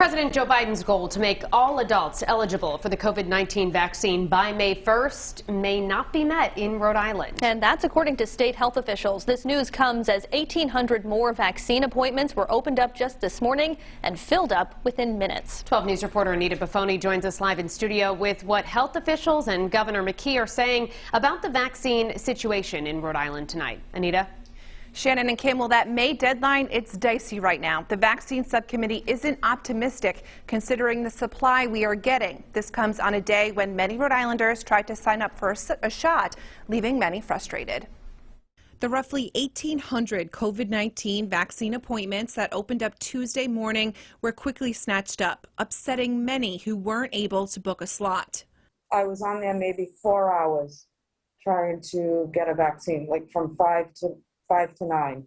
President Joe Biden's goal to make all adults eligible for the COVID-19 vaccine by May 1st may not be met in Rhode Island. And that's according to state health officials. This news comes as 1,800 more vaccine appointments were opened up just this morning and filled up within minutes. 12 News reporter Anita Buffoni joins us live in studio with what health officials and Governor McKee are saying about the vaccine situation in Rhode Island tonight. Anita? Shannon and Kim, well, that May deadline, it's dicey right now. The vaccine subcommittee isn't optimistic considering the supply we are getting. This comes on a day when many Rhode Islanders tried to sign up for a shot, leaving many frustrated. The roughly 1,800 COVID-19 vaccine appointments that opened up Tuesday morning were quickly snatched up, upsetting many who weren't able to book a slot. I was on there maybe 4 hours trying to get a vaccine, like from 5 to 9,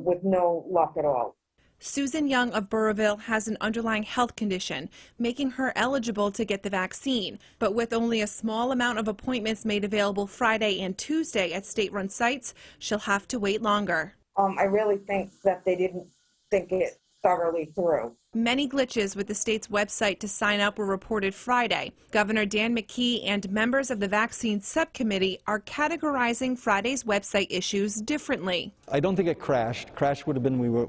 with no luck at all. Susan Young of Burrillville has an underlying health condition, making her eligible to get the vaccine. But with only a small amount of appointments made available Friday and Tuesday at state-run sites, she'll have to wait longer. I really think that they didn't think it thoroughly through. Many glitches with the state's website to sign up were reported Friday. Governor Dan McKee and members of the vaccine subcommittee are categorizing Friday's website issues differently. I don't think it crashed. Crash would have been we would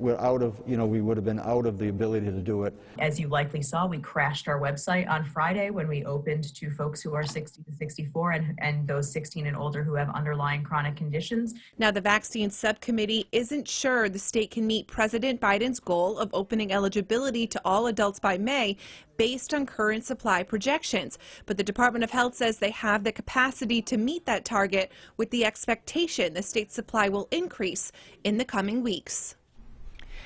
have been out of the ability to do it. As you likely saw, we crashed our website on Friday when we opened to folks who are 60 to 64 and those 16 and older who have underlying chronic conditions. Now the vaccine subcommittee isn't sure the state can meet President Biden's goal of opening eligibility to all adults by May based on current supply projections. But the Department of Health says they have the capacity to meet that target with the expectation the state's supply will increase in the coming weeks.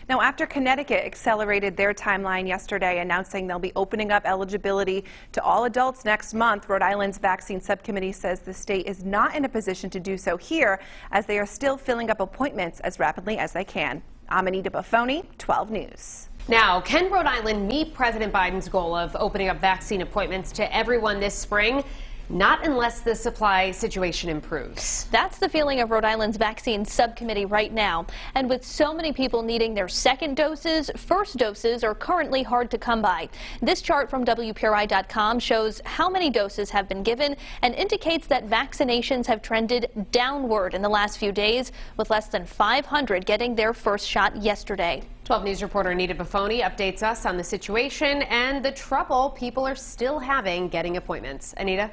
Now, after Connecticut accelerated their timeline yesterday, announcing they'll be opening up eligibility to all adults next month, Rhode Island's vaccine subcommittee says the state is not in a position to do so here, as they are still filling up appointments as rapidly as they can. I'm Anita Buffoni, 12 News. Now, can Rhode Island meet President Biden's goal of opening up vaccine appointments to everyone this spring? Not unless the supply situation improves. That's the feeling of Rhode Island's vaccine subcommittee right now. And with so many people needing their second doses, first doses are currently hard to come by. This chart from WPRI.com shows how many doses have been given and indicates that vaccinations have trended downward in the last few days, with less than 500 getting their first shot yesterday. 12 News reporter Anita Buffoni updates us on the situation and the trouble people are still having getting appointments. Anita?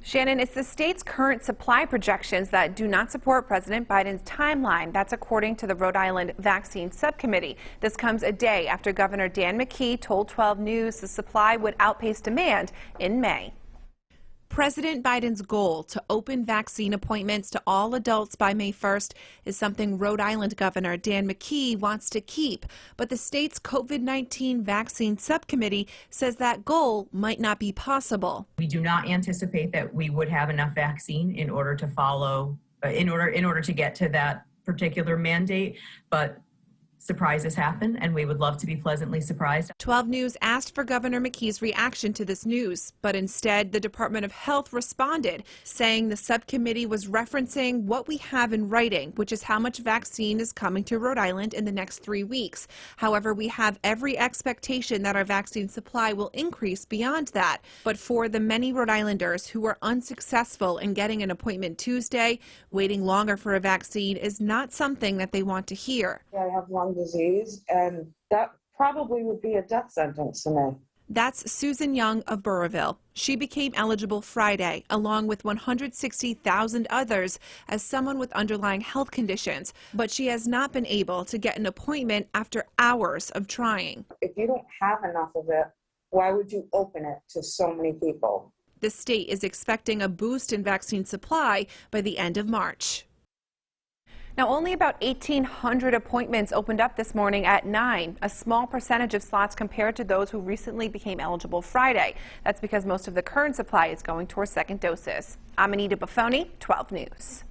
Shannon, it's the state's current supply projections that do not support President Biden's timeline. That's according to the Rhode Island Vaccine Subcommittee. This comes a day after Governor Dan McKee told 12 News the supply would outpace demand in May. President Biden's goal to open vaccine appointments to all adults by May 1st is something Rhode Island Governor Dan McKee wants to keep. But the state's COVID-19 vaccine subcommittee says that goal might not be possible. We do not anticipate that we would have enough vaccine in order to follow, in order to get to that particular mandate, but surprises happen, and we would love to be pleasantly surprised. 12 News asked for Governor McKee's reaction to this news, but instead the Department of Health responded, saying the subcommittee was referencing what we have in writing, which is how much vaccine is coming to Rhode Island in the next 3 weeks. However, we have every expectation that our vaccine supply will increase beyond that. But for the many Rhode Islanders who were unsuccessful in getting an appointment Tuesday, waiting longer for a vaccine is not something that they want to hear. I have lung disease, and that probably would be a death sentence to me. That's Susan Young of Burrillville. She became eligible Friday, along with 160,000 others, as someone with underlying health conditions, but she has not been able to get an appointment after hours of trying. If you don't have enough of it, why would you open it to so many people? The state is expecting a boost in vaccine supply by the end of March. Now, only about 1,800 appointments opened up this morning at 9, a small percentage of slots compared to those who recently became eligible Friday. That's because most of the current supply is going towards second doses. I'm Anita Buffoni, 12 News.